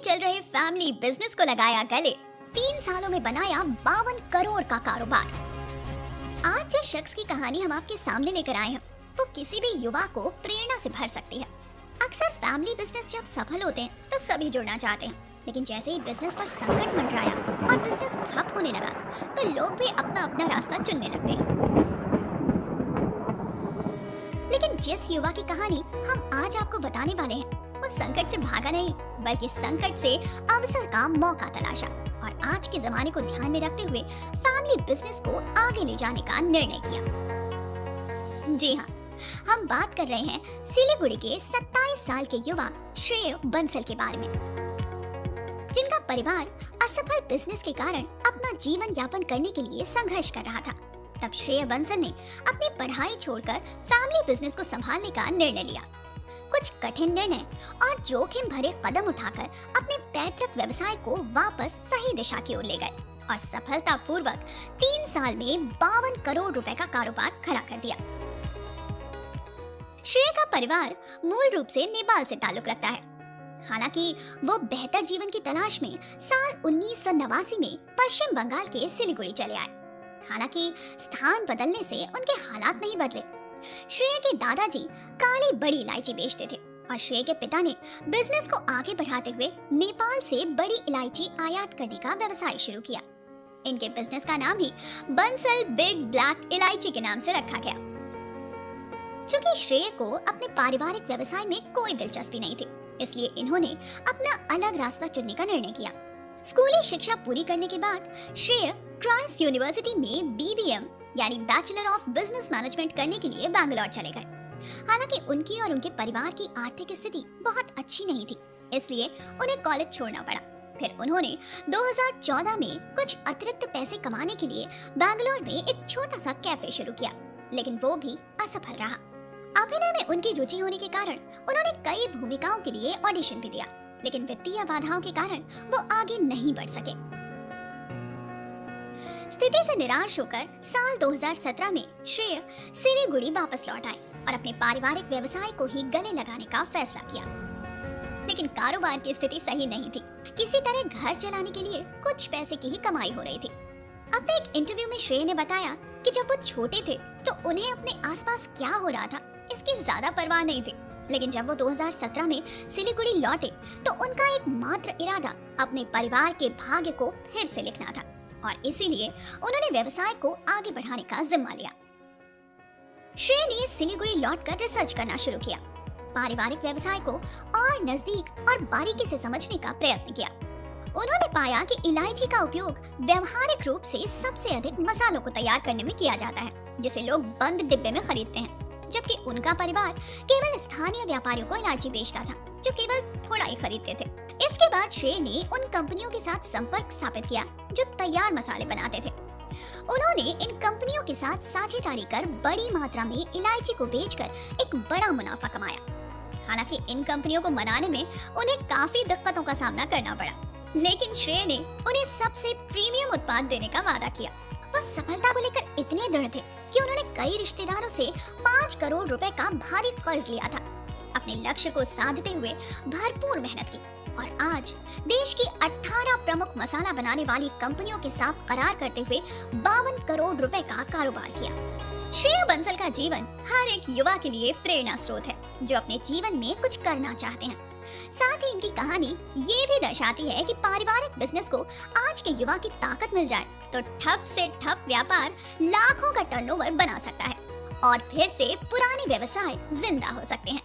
चल रहे family business को लगाया गले, 3 सालों में बनाया 52 करोड़ का कारोबार। आज जिस शख्स की कहानी हम आपके सामने लेकर आए हैं, वो किसी भी युवा को प्रेरणा से भर सकती है। अक्सर फैमिली बिजनेस जब सफल होते हैं तो सभी जुड़ना चाहते हैं, लेकिन जैसे ही बिजनेस पर संकट मंडराया और बिजनेस ठप होने लगा तो लोग भी अपना अपना रास्ता चुनने लगते हैं। लेकिन जिस युवा की कहानी हम आज आपको बताने वाले हैं, वो संकट से भागा नहीं, बल्कि संकट से अवसर का मौका तलाशा और आज के जमाने को ध्यान में रखते हुए फैमिली बिजनेस को आगे ले जाने का निर्णय किया। जी हाँ, हम बात कर रहे हैं सिलीगुड़ी के 27 साल के युवा श्रेय बंसल के बारे में, जिनका परिवार असफल बिजनेस के कारण अपना जीवन यापन करने के लिए संघर्ष कर रहा था। तब श्रेय बंसल ने अपनी पढ़ाई छोड़कर फैमिली बिजनेस को संभालने का निर्णय लिया। कुछ कठिन निर्णय और जोखिम भरे कदम उठाकर अपने पैतृक व्यवसाय को वापस सही दिशा की ओर ले गए और सफलतापूर्वक 3 साल में 52 करोड़ रुपए का कारोबार खड़ा कर दिया। श्रेय का परिवार मूल रूप से नेपाल से ताल्लुक रखता है। हालांकि वो बेहतर जीवन की तलाश में साल 1989 में पश्चिम बंगाल के सिलीगुड़ी चले आए। हालांकि स्थान बदलने से उनके हालात नहीं बदले। श्रेय के दादाजी काली बड़ी इलायची बेचते थे और श्रेय के पिता ने बिजनेस को आगे बढ़ाते हुए नेपाल से बड़ी इलायची आयात करने का व्यवसाय शुरू किया। इनके बिजनेस का नाम ही बंसल बिग ब्लैक इलायची के नाम से रखा गया। चूंकि श्रेय को अपने पारिवारिक व्यवसाय में कोई दिलचस्पी नहीं थी, इसलिए इन्होंने अपना अलग रास्ता चुनने का निर्णय किया। स्कूली शिक्षा पूरी करने के बाद श्रेय क्राइस्ट यूनिवर्सिटी में BBM यानी बैचलर ऑफ बिजनेस मैनेजमेंट करने के लिए बैंगलोर चले गए। हालांकि उनकी और उनके परिवार की आर्थिक स्थिति बहुत अच्छी नहीं थी, इसलिए उन्हें कॉलेज छोड़ना पड़ा। फिर उन्होंने 2014 में कुछ अतिरिक्त पैसे कमाने के लिए बैंगलोर में एक छोटा सा कैफे शुरू किया, लेकिन वो भी असफल रहा। अभिनय में उनकी रुचि होने के कारण उन्होंने कई भूमिकाओं के लिए ऑडिशन भी दिया, लेकिन वित्तीय बाधाओं के कारण वो आगे नहीं बढ़ सके। स्थिति से निराश होकर साल 2017 में श्रेय सिलीगुड़ी वापस लौट आए और अपने पारिवारिक व्यवसाय को ही गले लगाने का फैसला किया। लेकिन कारोबार की स्थिति सही नहीं थी। किसी तरह घर चलाने के लिए कुछ पैसे की ही कमाई हो रही थी। अपने एक इंटरव्यू में श्रेय ने बताया कि जब वो छोटे थे तो उन्हें अपने आसपास क्या हो रहा था इसकी ज्यादा परवाह नहीं थी, लेकिन जब वो 2017 में सिलीगुड़ी लौटे तो उनका एकमात्र इरादा अपने परिवार के भाग्य को फिर से लिखना था और इसीलिए उन्होंने व्यवसाय को आगे बढ़ाने का जिम्मा लिया। श्रेय ने सिलीगुड़ी लौटकर रिसर्च करना शुरू किया, पारिवारिक व्यवसाय को और नजदीक और बारीकी से समझने का प्रयत्न किया। उन्होंने पाया कि इलायची का उपयोग व्यवहारिक रूप से सबसे अधिक मसालों को तैयार करने में किया जाता है, जिसे लोग बंद डिब्बे में खरीदते हैं, जबकि उनका परिवार केवल स्थानीय व्यापारियों को इलायची बेचता था, जो केवल थोड़ा ही खरीदते थे। इसके बाद श्रेय ने उन कंपनियों के साथ संपर्क स्थापित किया जो तैयार मसाले बनाते थे। उन्होंने इन कंपनियों के साथ साझेदारी कर बड़ी मात्रा में इलायची को बेचकर एक बड़ा मुनाफा कमाया। हालांकि इन कंपनियों को मनाने में उन्हें काफी दिक्कतों का सामना करना पड़ा, लेकिन श्रेय ने उन्हें सबसे प्रीमियम उत्पाद देने का वादा किया। वो सफलता को लेकर इतने दृढ़ थे कि उन्होंने कई रिश्तेदारों से 5 करोड़ रुपए का भारी कर्ज लिया था। अपने लक्ष्य को साधते हुए भरपूर मेहनत की और आज देश की 18 प्रमुख मसाला बनाने वाली कंपनियों के साथ करार करते हुए 52 करोड़ रुपए का कारोबार किया। श्रेय बंसल का जीवन हर एक युवा के लिए प्रेरणा स्रोत है, जो अपने जीवन में कुछ करना चाहते हैं। साथ ही इनकी कहानी ये भी दर्शाती है कि पारिवारिक बिजनेस को आज के युवा की ताकत मिल जाए तो ठप से ठप व्यापार लाखों का टर्नओवर बना सकता है और फिर से पुराने व्यवसाय जिंदा हो सकते हैं।